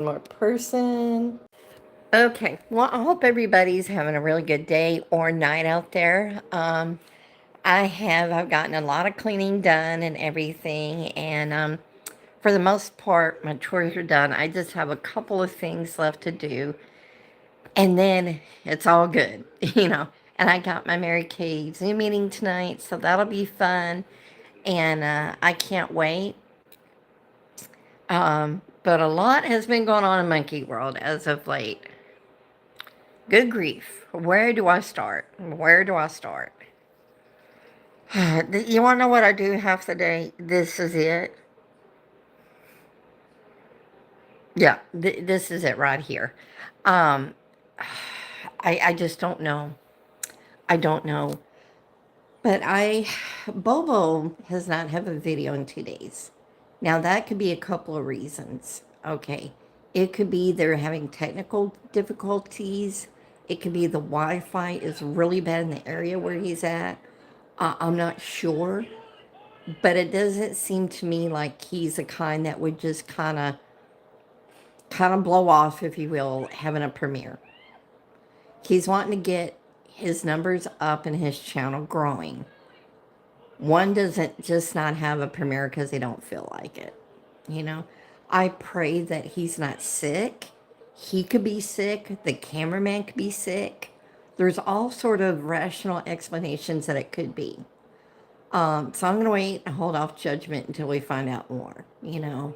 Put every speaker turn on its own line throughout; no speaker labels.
More person. Okay, well, I hope everybody's having a really good day or night out there. I've gotten a lot of cleaning done and everything, and for the most part, my chores are done. I just have a couple of things left to do, and then it's all good, you know. And I got my Mary Kay Zoom meeting tonight, so that'll be fun, and I can't wait. But a lot has been going on in Monkey World as of late. Good grief. Where do I start? Where do I start? You want to know what I do half the day? This is it. Yeah, this is it right here. Um, I just don't know. I don't know. But Bobo has not have a video in 2 days. Now that could be a couple of reasons. Okay. It could be they're having technical difficulties. It could be the Wi-Fi is really bad in the area where he's at. I'm not sure, but it doesn't seem to me like he's the kind that would just kind of blow off, if you will, having a premiere. He's wanting to get his numbers up and his channel growing. One doesn't just not have a premiere because they don't feel like it. You know, I pray that he's not sick. He could be sick. The cameraman could be sick. There's all sort of rational explanations that it could be. So I'm going to wait and hold off judgment until we find out more, you know.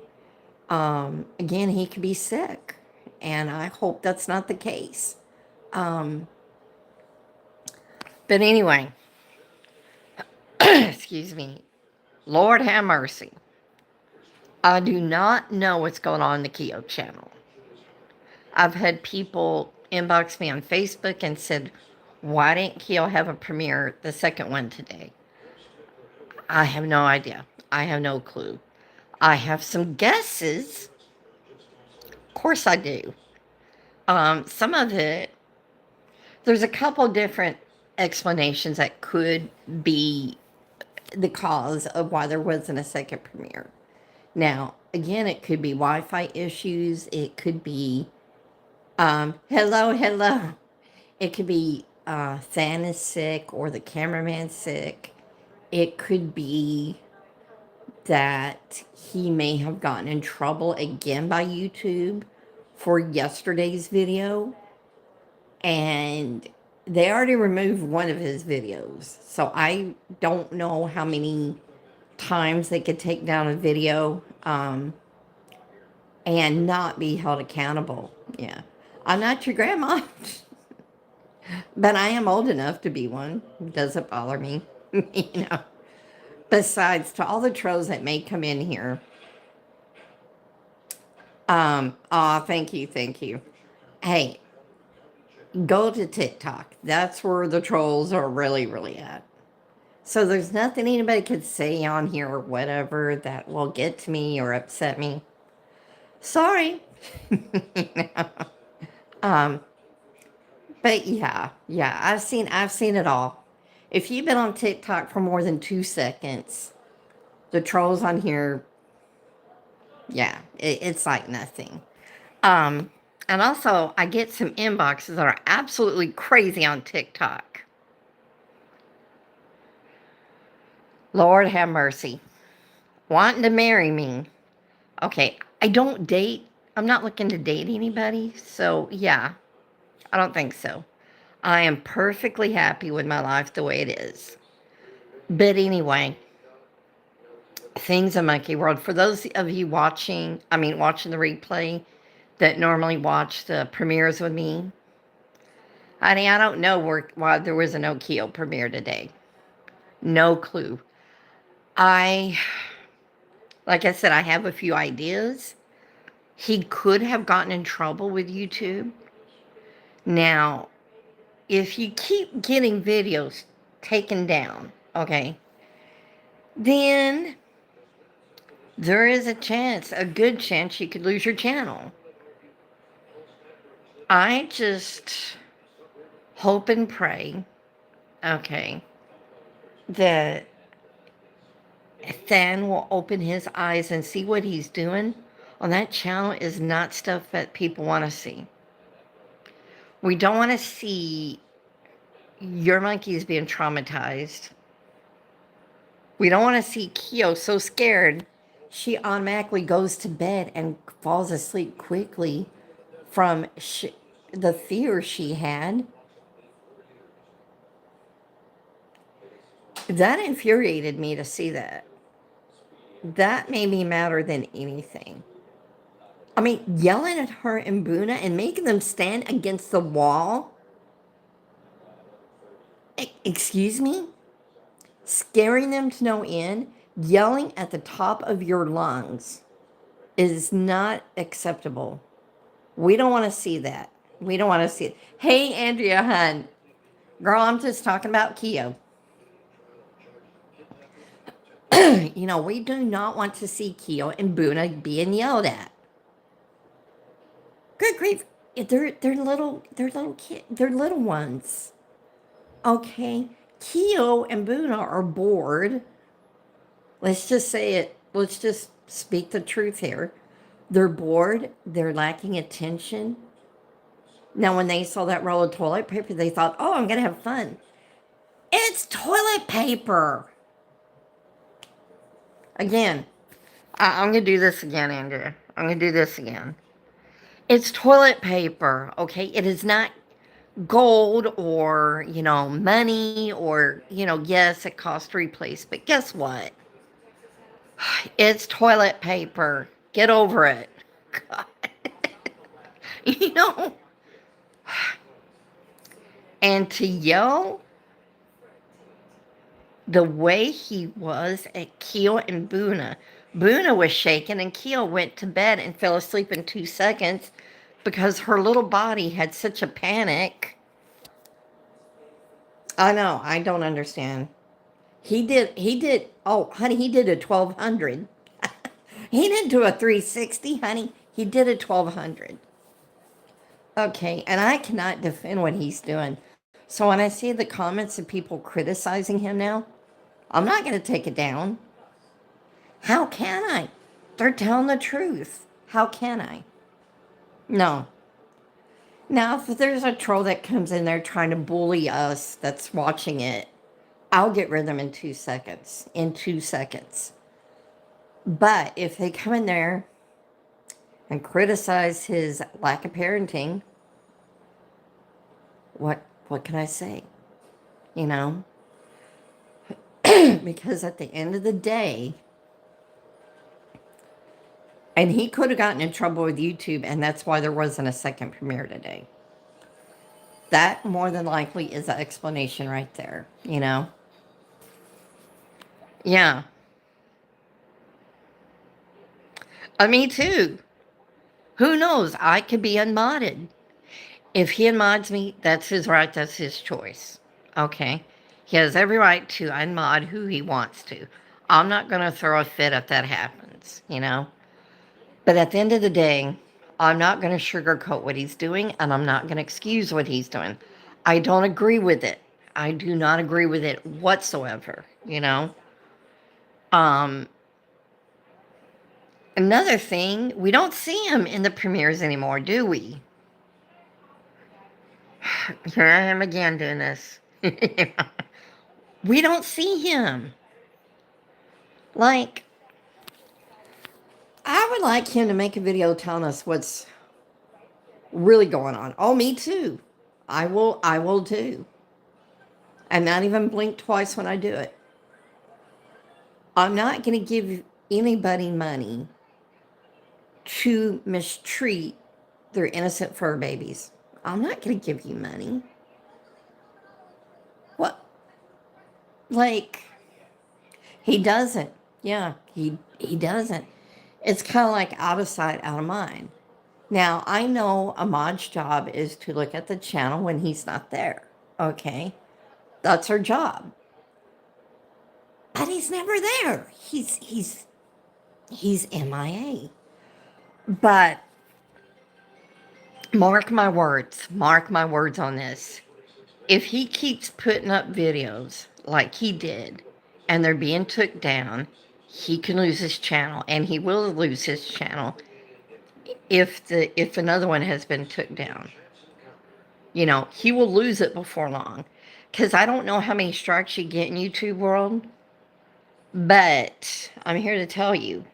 Again, he could be sick, and I hope that's not the case. Um, but anyway, excuse me. Lord have mercy. I do not know what's going on in the Keo channel. I've had people inbox me on Facebook and said, why didn't Keo have a premiere, the second one today? I have no idea. I have no clue. I have some guesses. Of course I do. Some of it, there's a couple different explanations that could be the cause of why there wasn't a second premiere. Now, again, it could be Wi-Fi issues. It could be, hello. It could be Than is sick or the cameraman's sick. It could be that he may have gotten in trouble again by YouTube for yesterday's video. And they already removed one of his videos. So I don't know how many times they could take down a video and not be held accountable. Yeah. I'm not your grandma, but I am old enough to be one. It doesn't bother me, you know. Besides, to all the trolls that may come in here, thank you. Hey, go to TikTok. That's where the trolls are really at. So there's nothing anybody could say on here or whatever that will get to me or upset me. Sorry. um, but yeah, I've seen it all. If you've been on TikTok for more than 2 seconds, the trolls on here, yeah, it's like nothing. And also, I get some inboxes that are absolutely crazy on TikTok. Lord have mercy. Wanting to marry me. Okay, I don't date. I'm not looking to date anybody. So, yeah, I don't think so. I am perfectly happy with my life the way it is. But anyway, things in Monkey World. For those of you watching the replay that normally watch the premieres with me, honey, I don't know why there was a no Keo premiere today. No clue. Like I said, I have a few ideas. He could have gotten in trouble with YouTube. Now, if you keep getting videos taken down, okay, then there is a good chance you could lose your channel. I just hope and pray, okay, that Than will open his eyes and see what he's doing. on that channel is not stuff that people want to see. We don't want to see your monkeys being traumatized. We don't want to see Keo so scared she automatically goes to bed and falls asleep quickly from the fear she had. That infuriated me to see that. That made me madder than anything. I mean, yelling at her and Buna and making them stand against the wall. Excuse me? Scaring them to no end, yelling at the top of your lungs is not acceptable. We don't want to see that. We don't want to see it. Hey, Andrea Hunt. Girl, I'm just talking about Keo. We do not want to see Keo and Buna being yelled at. Good grief. They're little ones. Okay. Keo and Buna are bored. Let's just say it. Let's just speak the truth here. They're bored. They're lacking attention. Now, when they saw that roll of toilet paper, they thought, oh, I'm going to have fun. It's toilet paper. Again, I'm going to do this again, Andrea. I'm going to do this again. It's toilet paper, okay? It is not gold or, money or, yes, it costs to replace. But guess what? It's toilet paper. Get over it. God. you know? And to yell the way he was at Keo and Buna. Buna was shaken and Keo went to bed and fell asleep in 2 seconds because her little body had such a panic. I know, I don't understand. He did, oh, honey, he did a 1200. He didn't do a 360, honey. He did a 1200. Okay, and I cannot defend what he's doing. So when I see the comments of people criticizing him now, I'm not going to take it down. How can I? They're telling the truth. How can I? No. Now, if there's a troll that comes in there trying to bully us that's watching it, I'll get rid of them in 2 seconds. In 2 seconds. But if they come in there and criticize his lack of parenting, what can I say? Because at the end of the day, and he could have gotten in trouble with YouTube, and that's why there wasn't a second premiere today. That more than likely is the explanation right there, Yeah. Me too. Who knows? I could be unmodded. If he unmods me, that's his right, that's his choice. Okay? He has every right to unmod who he wants to. I'm not going to throw a fit if that happens, But at the end of the day, I'm not going to sugarcoat what he's doing, and I'm not going to excuse what he's doing. I don't agree with it. I do not agree with it whatsoever, Another thing, we don't see him in the premieres anymore, do we? Here I am again doing this. We don't see him. Like, I would like him to make a video telling us what's really going on. Oh, me too. I will too. And not even blink twice when I do it. I'm not going to give anybody money to mistreat their innocent fur babies. I'm not going to give you money. What? Like, he doesn't. Yeah, he doesn't. It's kind of like out of sight, out of mind. Now, I know Ahmad's job is to look at the channel when he's not there. Okay? That's her job. But he's never there. He's MIA. But mark my words on this. If he keeps putting up videos like he did and they're being took down, he can lose his channel, and he will lose his channel if another one has been took down. You know, he will lose it before long. Because I don't know how many strikes you get in YouTube world, but I'm here to tell you,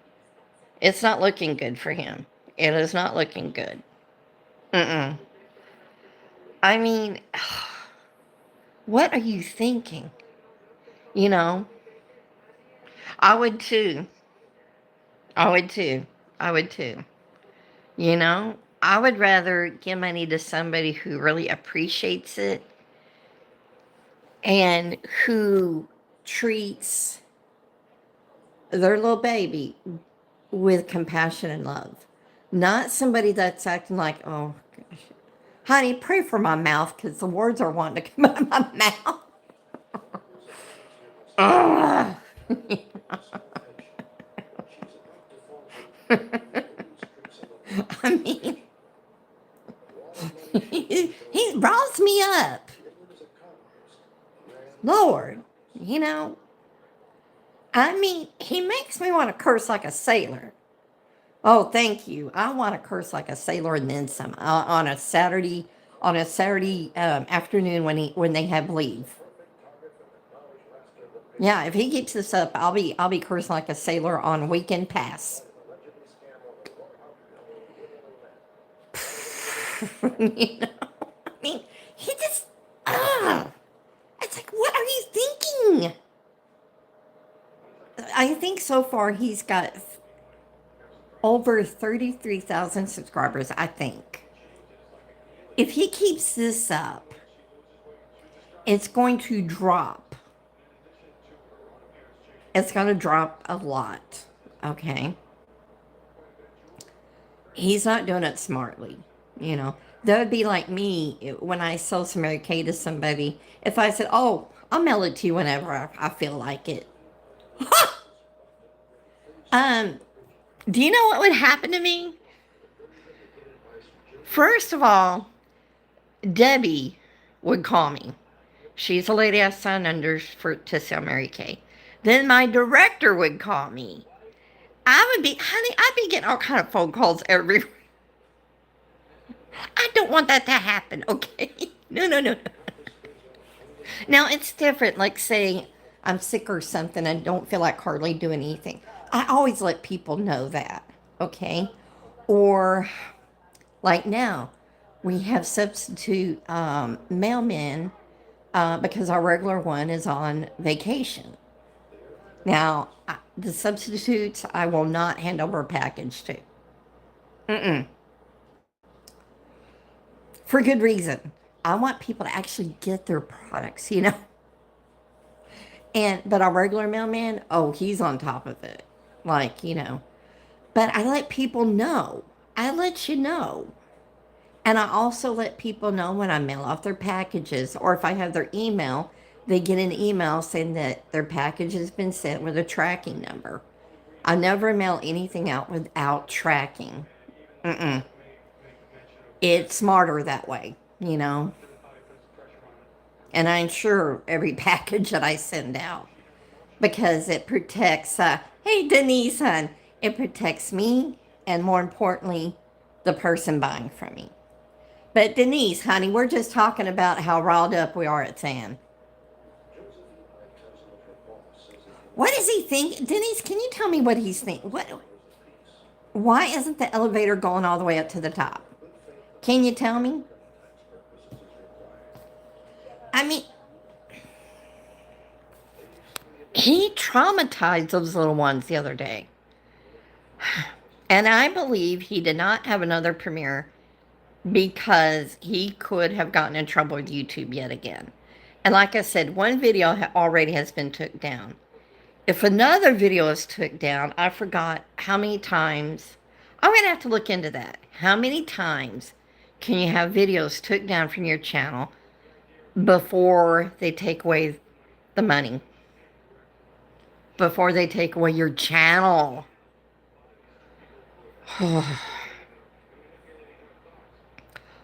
it's not looking good for him. It is not looking good. Mm-mm. I mean, what are you thinking? You know, I would too. I would too. I would too. You know, I would rather give money to somebody who really appreciates it and who treats their little baby with compassion and love. Not somebody that's acting like, oh, gosh. Honey, pray for my mouth because the words are wanting to come out of my mouth. Ugh. I mean, he riles me up. Lord, you know, I mean, he makes me want to curse like a sailor. Oh, thank you. I want to curse like a sailor and then some on a Saturday afternoon when they have leave. Yeah, if he keeps this up, I'll be cursing like a sailor on weekend pass. You know, I mean, he just it's like, what are you thinking? I think so far he's got over 33,000 subscribers, I think. If he keeps this up, it's going to drop. It's going to drop a lot, okay? He's not doing it smartly, you know. That would be like me when I sell some Mary Kay to somebody. If I said, oh, I'll mail it to you whenever I feel like it. Do you know what would happen to me? First of all, Debbie would call me. She's a lady I signed under to sell Mary Kay. Then my director would call me. I'd be getting all kind of phone calls every. I don't want that to happen, okay? No, no, no, no. Now it's different, like saying I'm sick or something and don't feel like hardly doing anything. I always let people know that, okay? Or like now, we have substitute mailmen because our regular one is on vacation. Now, the substitutes I will not hand over a package to. Mm-mm. For good reason. I want people to actually get their products, you know? But our regular mailman, oh, he's on top of it. Like, you know. But I let people know. I let you know. And I also let people know when I mail off their packages or if I have their email, they get an email saying that their package has been sent with a tracking number. I never mail anything out without tracking. Mm-mm. It's smarter that way, you know. And I insure every package that I send out because it protects, hey, Denise, hon, it protects me and more importantly, the person buying from me. But Denise, honey, we're just talking about how riled up we are at Sam. What does he think? Denise, can you tell me what he's thinking? Why isn't the elevator going all the way up to the top? Can you tell me? I mean, he traumatized those little ones the other day. And I believe he did not have another premiere because he could have gotten in trouble with YouTube yet again. And like I said, one video already has been took down. If another video is took down, I forgot how many times. I'm going to have to look into that. How many times can you have videos took down from your channel before they take away the money? Before they take away your channel. Oh,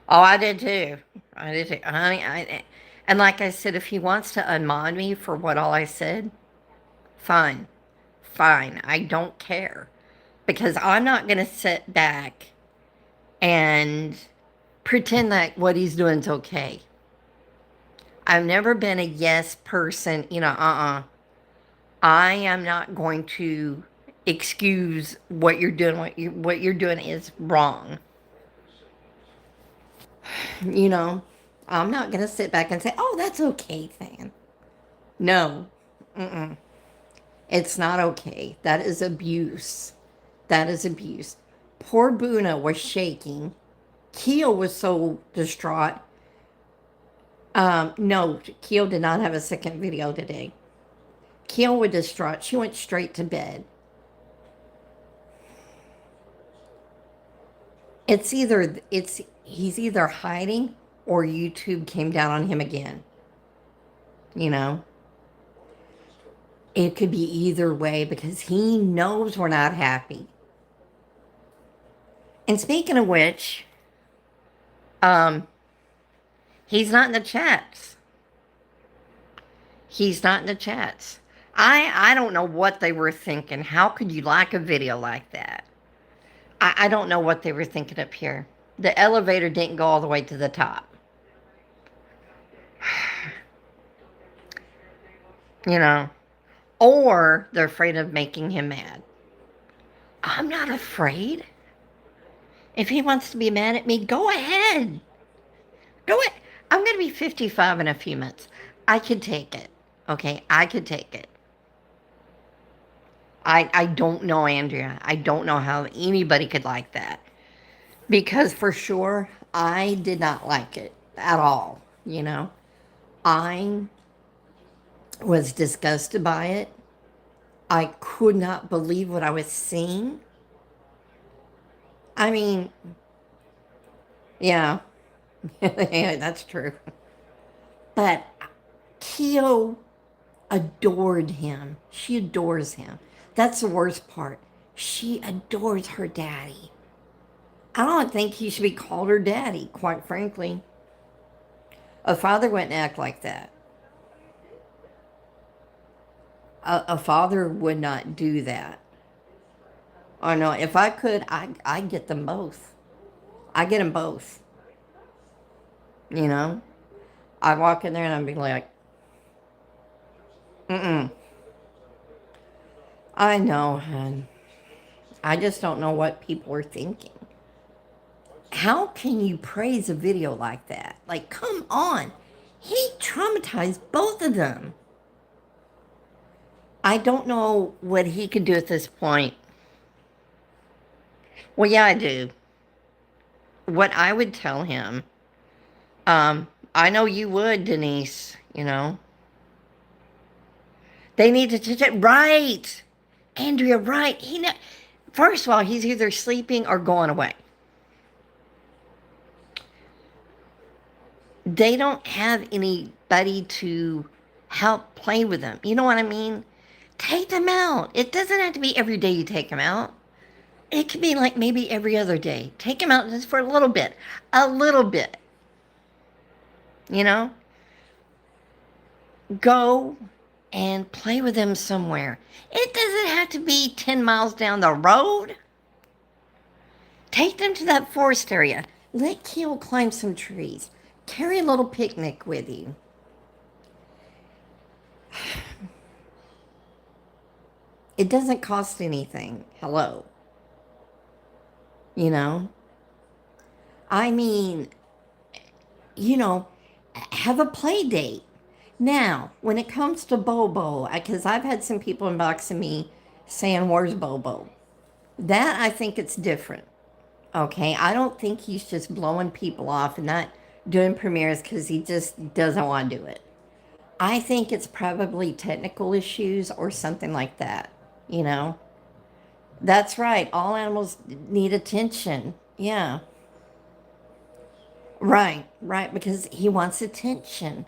I did too. I did too. And like I said, if he wants to unmod me for what all I said, fine. Fine. I don't care. Because I'm not going to sit back and pretend that what he's doing is okay. I've never been a yes person, I am not going to excuse what you're doing. What you're doing is wrong. You know, I'm not going to sit back and say, "Oh, that's okay, then." No. Mm-mm. It's not okay. That is abuse. That is abuse. Poor Buna was shaking. Keo was so distraught. No, Keo did not have a second video today. Keo was distraught. She went straight to bed. He's either hiding or YouTube came down on him again. You know, it could be either way because he knows we're not happy. And speaking of which, um, he's not in the chats. He's not in the chats. I don't know what they were thinking. How could you like a video like that? I don't know what they were thinking up here. The elevator didn't go all the way to the top. You know, or they're afraid of making him mad. I'm not afraid. If he wants to be mad at me, go ahead. Go ahead. I'm going to be 55 in a few months. I could take it. Okay, I could take it. I don't know, Andrea. I don't know how anybody could like that. Because for sure, I did not like it at all. I was disgusted by it. I could not believe what I was seeing. I mean, yeah, yeah, that's true. But Keo adored him. She adores him. That's the worst part. She adores her daddy. I don't think he should be called her daddy, quite frankly. A father wouldn't act like that. A father would not do that. Oh no, if I could, I'd get them both. I get them both. You know? I'd walk in there and I'd be like, mm-mm. I know, hon. I just don't know what people are thinking. How can you praise a video like that? Like, come on. He traumatized both of them. I don't know what he could do at this point. Well, yeah, I do. What I would tell him, I know you would, Denise, They need to teach it right. Andrea, right. First of all, he's either sleeping or going away. They don't have anybody to help play with them. You know what I mean? Take them out. It doesn't have to be every day you take them out. It could be like maybe every other day. Take them out just for a little bit. A little bit. You know? Go and play with them somewhere. It doesn't have to be 10 miles down the road. Take them to that forest area. Let Keel climb some trees. Carry a little picnic with you. It doesn't cost anything. Hello. I mean, have a play date. Now, when it comes to Bobo, because I've had some people inboxing me saying, "Where's Bobo?" That I think it's different. Okay, I don't think he's just blowing people off and not doing premieres because he just doesn't want to do it. I think it's probably technical issues or something like that. You know? That's right. All animals need attention. Yeah. Right, right, because he wants attention.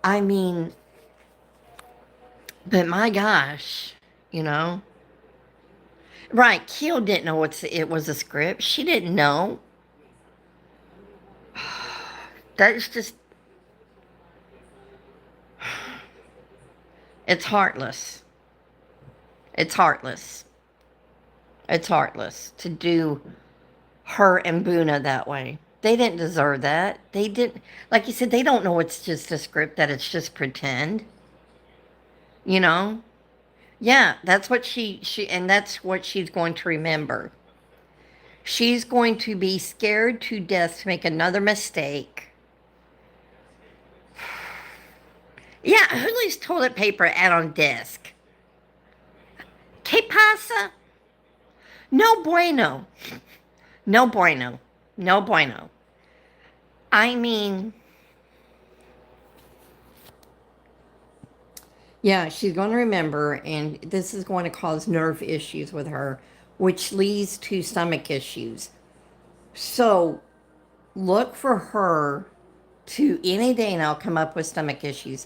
I mean, but my gosh, you know? Right, Keel didn't know it was a script. She didn't know. That's just, it's heartless. It's heartless. It's heartless to do her and Buna that way. They didn't deserve that. They didn't, like you said, they don't know it's just a script, that it's just pretend, you know? Yeah, that's what and that's what she's going to remember. She's going to be scared to death to make another mistake. Yeah, who leaves toilet paper out on desk? Que pasa? No bueno. No bueno. No bueno. I mean, yeah, she's going to remember, and this is going to cause nerve issues with her, which leads to stomach issues. So look for her to any day now come up with stomach issues.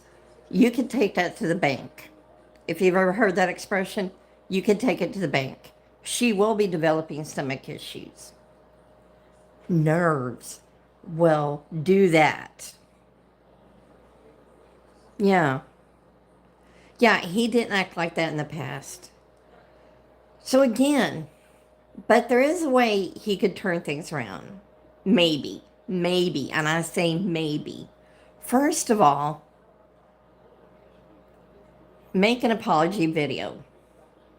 You can take that to the bank. If you've ever heard that expression, you can take it to the bank. She will be developing stomach issues. Nerves will do that. Yeah. Yeah, he didn't act like that in the past. So again, but there is a way he could turn things around. Maybe. Maybe. And I say maybe. First of all, make an apology video.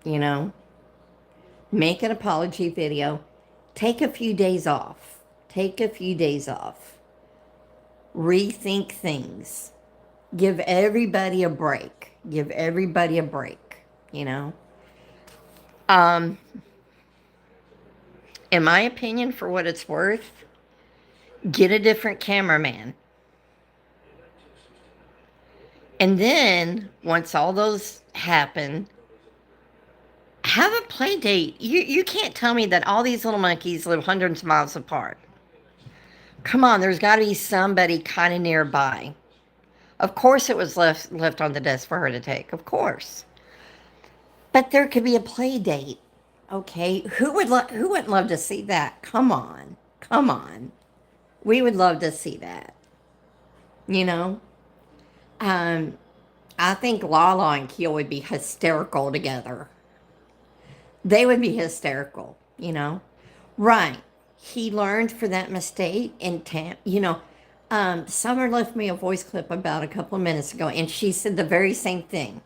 You know? Make an apology video. Take a few days off. Take a few days off. Rethink things. Give everybody a break. Give everybody a break. You know? In my opinion, for what it's worth, get a different cameraman. And then, once all those happen, have a play date. You can't tell me that all these little monkeys live hundreds of miles apart. Come on, there's got to be somebody kind of nearby. Of course it was left on the desk for her to take. Of course. But there could be a play date. Okay? Who wouldn't love to see that? Come on. Come on. We would love to see that. You know? I think Lala and Keel would be hysterical together. They would be hysterical, you know? Right. He learned for that mistake and Summer left me a voice clip about a couple of minutes ago, and she said the very same thing.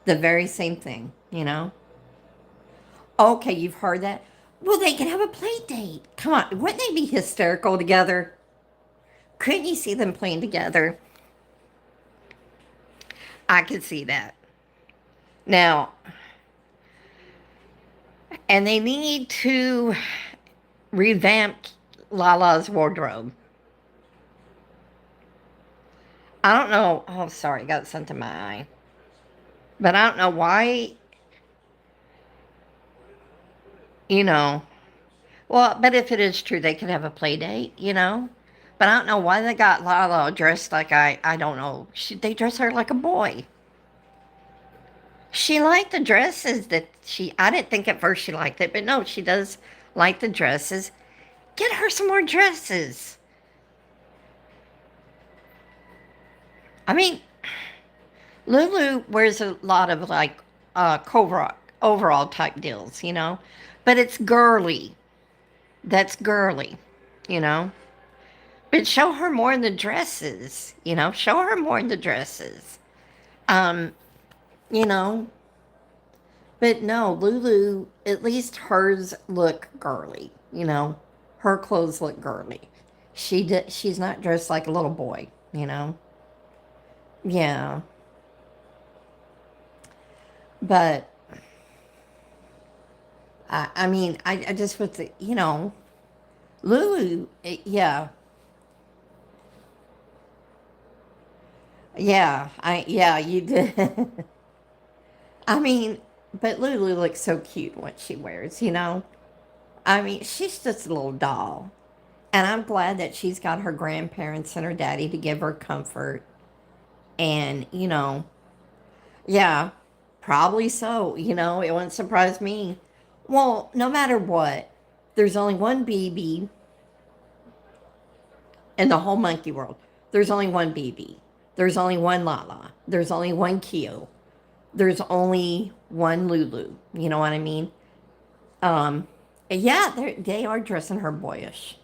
The very same thing, you know? Okay, you've heard that? Well, they can have a play date. Come on, wouldn't they be hysterical together? Couldn't you see them playing together? I could see that. Now, and they need to revamp Lala's wardrobe. I don't know. Oh, sorry, got something in my eye. But I don't know why, you know. Well, but if it is true, they could have a play date, you know. But I don't know why they got Lala dressed like I don't know. They dress her like a boy. She liked the dresses I didn't think at first she liked it, but no, she does like the dresses. Get her some more dresses. I mean, Lulu wears a lot of like overall type deals, you know, but it's girly. That's girly, you know. But show her more in the dresses, you know. Show her more in the dresses. You know. But no, Lulu, at least hers look girly, you know. Her clothes look girly. She's not dressed like a little boy, you know. Yeah. But I mean, I just with the, you know, Lulu, yeah, yeah, you did. I mean, but Lulu looks so cute what she wears, you know. I mean, she's just a little doll, and I'm glad that she's got her grandparents and her daddy to give her comfort, and you know, yeah, probably so. You know, it wouldn't surprise me. Well, no matter what, there's only one BB in the whole monkey world. There's only one BB. There's only one Lala. There's only one Keo. There's only one Lulu. You know what I mean? Yeah, they are dressing her boyish.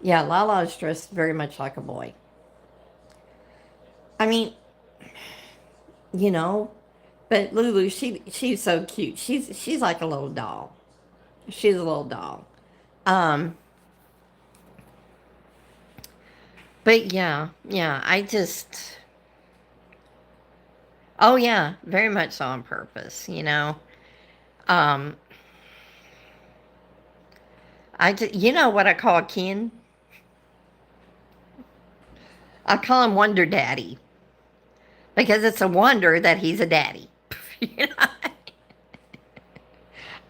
Yeah, Lala is dressed very much like a boy. I mean, you know, but Lulu, she's so cute. She's like a little doll. She's a little doll. Um, but yeah, I just, oh yeah, very much so on purpose, you know. Um, you know what I call Ken? I call him Wonder Daddy because it's a wonder that he's a daddy. You know?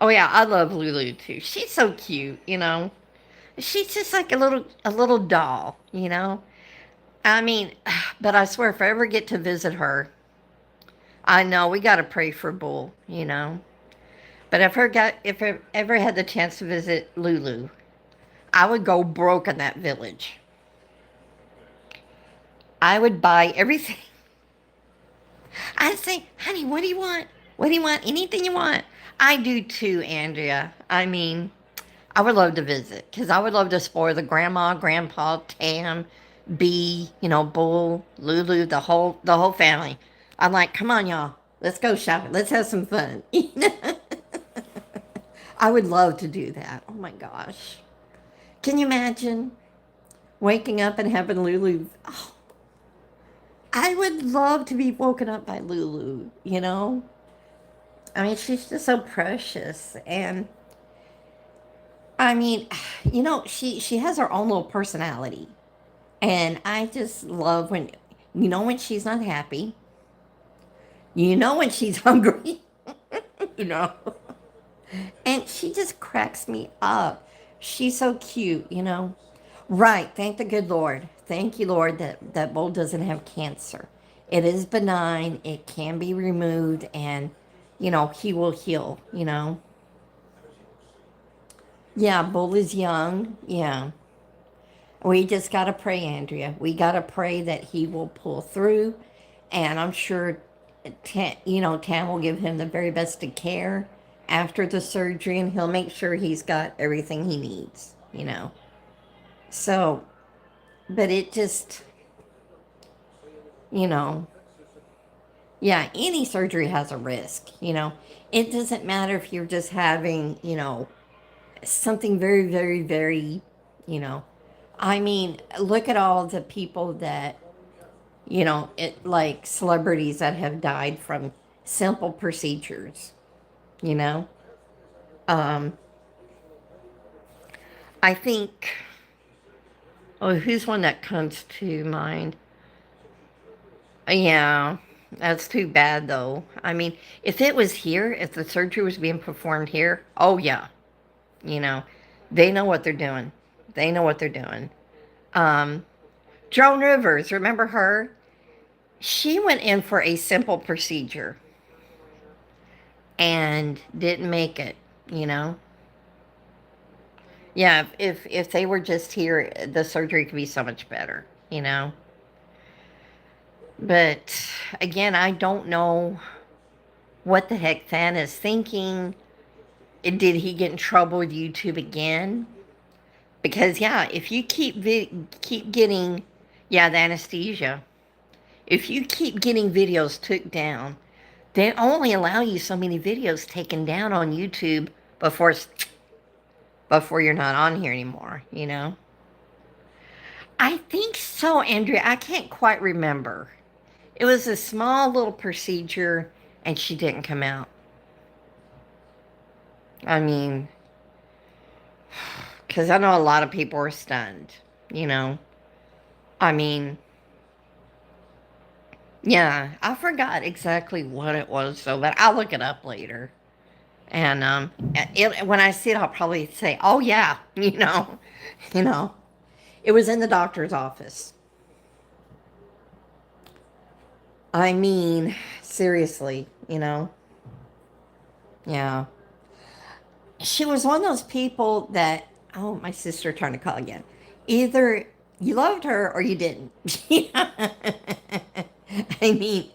Oh yeah, I love Lulu too. She's so cute, you know. She's just like a little doll, you know. I mean, but I swear if I ever get to visit her, I know we got to pray for Bull, you know. But if I ever had the chance to visit Lulu, I would go broke in that village. I would buy everything. I'd say, honey, what do you want? What do you want? Anything you want. I do too, Andrea. I mean, I would love to visit because I would love to spoil the grandma, grandpa, Tam, B, Bull, Lulu, the whole family. I'm like, come on, y'all, let's go shopping. Let's have some fun. I would love to do that. Oh my gosh, can you imagine waking up and having Lulu? Oh, I would love to be woken up by Lulu. I mean, she's just so precious, and I mean, she has her own little personality. And I just love when she's not happy, when she's hungry, you know, and she just cracks me up. She's so cute. Right. Thank the good Lord. Thank you, Lord, that Bull doesn't have cancer. It is benign. It can be removed and, he will heal. Yeah, Bull is young. Yeah. We just got to pray, Andrea. We got to pray that he will pull through. And I'm sure, Tam will give him the very best of care after the surgery, and he'll make sure he's got everything he needs. So, but it just, you know, yeah, any surgery has a risk. It doesn't matter if you're just having, something very, very, very, you know, I mean, look at all the people that like celebrities that have died from simple procedures, you know? Um, I think, oh, who's one that comes to mind? Yeah, that's too bad though. I mean, if it was here, if the surgery was being performed here, oh yeah, you know, they know what they're doing. They know what they're doing. Um, Joan Rivers, remember her? She went in for a simple procedure and didn't make it. Yeah, if they were just here, the surgery could be so much better. But again, I don't know what the heck Than is thinking. Did he get in trouble with YouTube again? Because yeah, if you keep getting, yeah, the anesthesia. If you keep getting videos took down, they only allow you so many videos taken down on YouTube before before you're not on here anymore. I think so, Andrea. I can't quite remember. It was a small little procedure and she didn't come out. I mean, because I know a lot of people were stunned. I mean, yeah, I forgot exactly what it was, so but I'll look it up later. And when I see it, I'll probably say, "Oh yeah," you know, it was in the doctor's office. I mean, seriously. Yeah. She was one of those people that, oh, my sister trying to call again. Either you loved her or you didn't. I mean,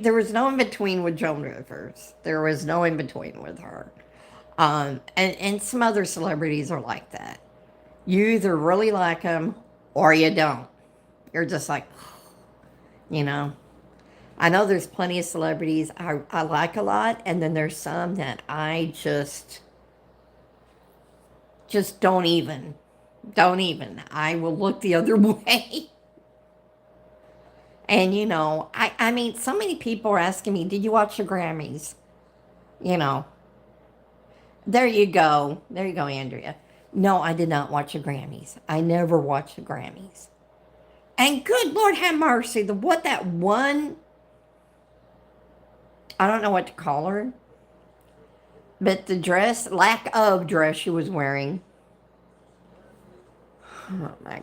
there was no in between with Joan Rivers. There was no in between with her. And some other celebrities are like that. You either really like them or you don't. You're just like, you know. I know there's plenty of celebrities I like a lot, and then there's some that I just don't even. I will look the other way. And I mean, so many people are asking me, did you watch the Grammys? You know, there you go. There you go, Andrea. No, I did not watch the Grammys. I never watched the Grammys. And good Lord have mercy, that one, I don't know what to call her, but the lack of dress she was wearing, oh my,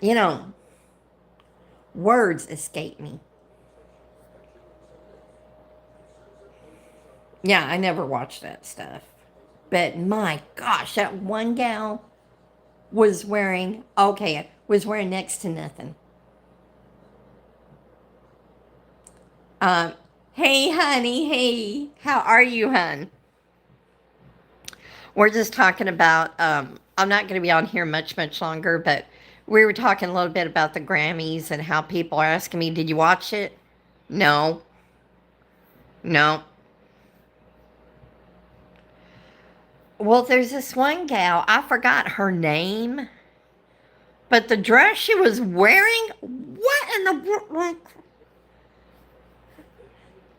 you know, words escape me. Yeah, I never watched that stuff. But my gosh, that one gal was wearing next to nothing. Um, hey, honey, hey, how are you, hun? We're just talking about, I'm not going to be on here much longer, but we were talking a little bit about the Grammys and how people are asking me, did you watch it? No, no. Well, there's this one gal, I forgot her name, but the dress she was wearing, what in the world?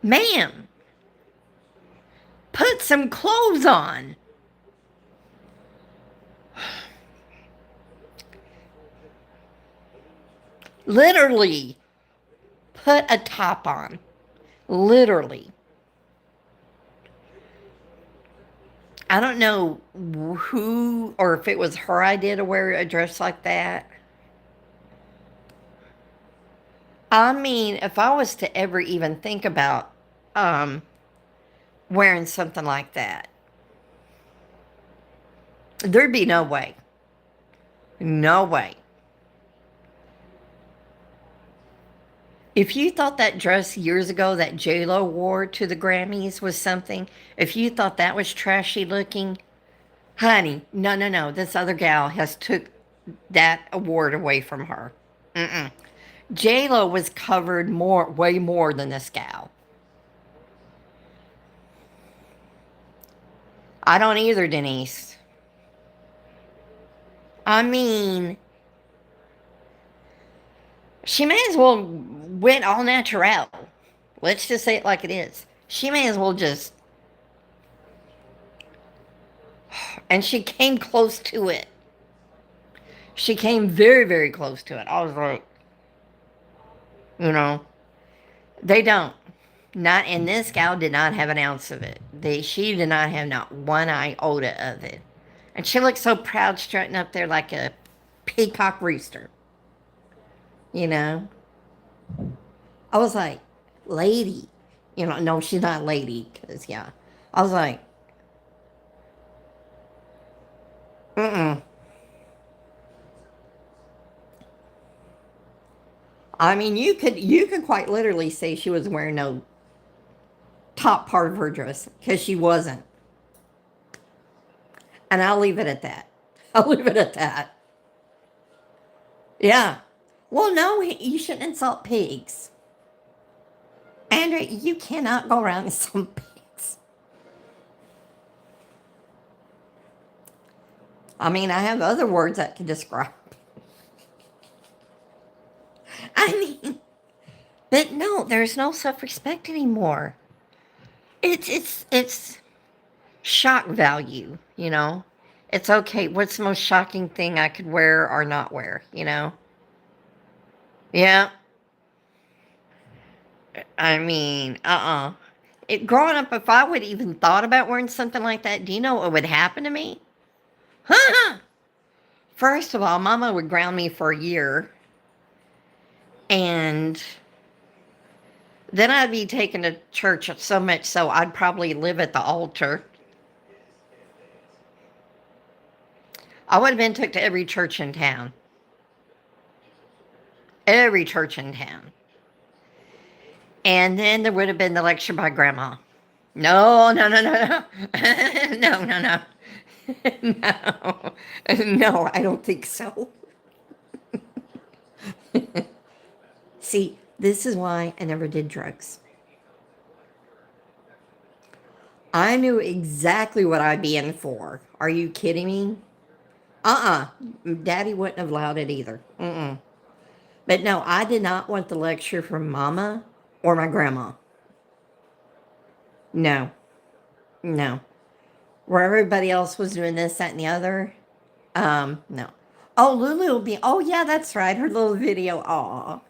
Ma'am, put some clothes on. Literally, put a top on. Literally. I don't know who or if it was her idea to wear a dress like that. I mean, if I was to ever even think about um, wearing something like that, there'd be no way. No way. If you thought that dress years ago that J-Lo wore to the Grammys was something, if you thought that was trashy looking, honey, no, no, no. This other gal has took that award away from her. Mm-mm. J-Lo was covered way more than this gal. I don't either, Denise. I mean, she may as well went all natural. Let's just say it like it is. She may as well just, and she came close to it. She came very close to it. I was like, you know, they don't. Not, and this gal did not have an ounce of it. She did not have not one iota of it. And she looked so proud strutting up there like a peacock rooster. You know? I was like, lady. No, she's not lady, because, yeah. I was like, mm-mm. I mean, you could quite literally say she was wearing no top part of her dress, because she wasn't. And I'll leave it at that. I'll leave it at that. Yeah. Well, no, you shouldn't insult pigs. Andrea, you cannot go around insulting pigs. I mean, I have other words that can describe. I mean, but no, there's no self-respect anymore. It's shock value, you know? It's okay. What's the most shocking thing I could wear or not wear, you know? Yeah. I mean, growing up, if I would even thought about wearing something like that, do you know what would happen to me? Huh? First of all, Mama would ground me for a year, and then I'd be taken to church so much so I'd probably live at the altar. I would have been took to every church in town. Every church in town. And then there would have been the lecture by Grandma. No, no, no, no, no. No, no, no. No. No, I don't think so. See, this is why I never did drugs. I knew exactly what I'd be in for. Are you kidding me? Daddy wouldn't have allowed it either. Mm-mm. But no, I did not want the lecture from Mama or my grandma. No, no. Where everybody else was doing this, that, and the other. No. Oh, Lulu will be. Oh, yeah, that's right. Her little video. Aw.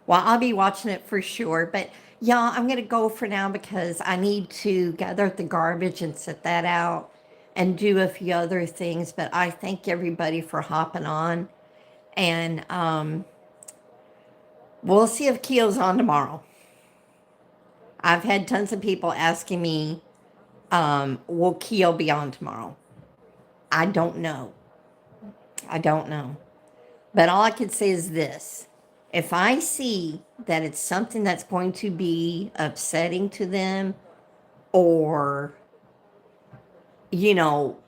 Well, I'll be watching it for sure. But yeah, I'm gonna go for now because I need to gather up the garbage and set that out and do a few other things. But I thank everybody for hopping on, and we'll see if Keo's on tomorrow. I've had tons of people asking me, will Keo be on tomorrow? I don't know. I don't know. But all I could say is this. If I see that it's something that's going to be upsetting to them or, you know,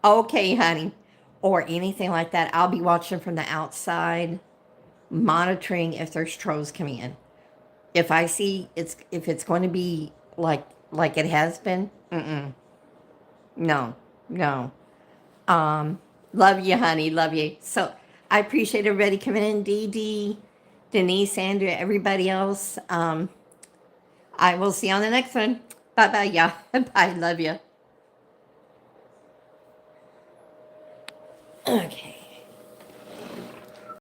okay, honey, or anything like that, I'll be watching from the outside, monitoring if there's trolls coming in. If I see if it's going to be like it has been, no, no. Love you, honey. Love you. So I appreciate everybody coming in. Dee Dee, Denise, Andrea, everybody else. I will see you on the next one. Bye bye, yeah. Bye. Love you. Okay.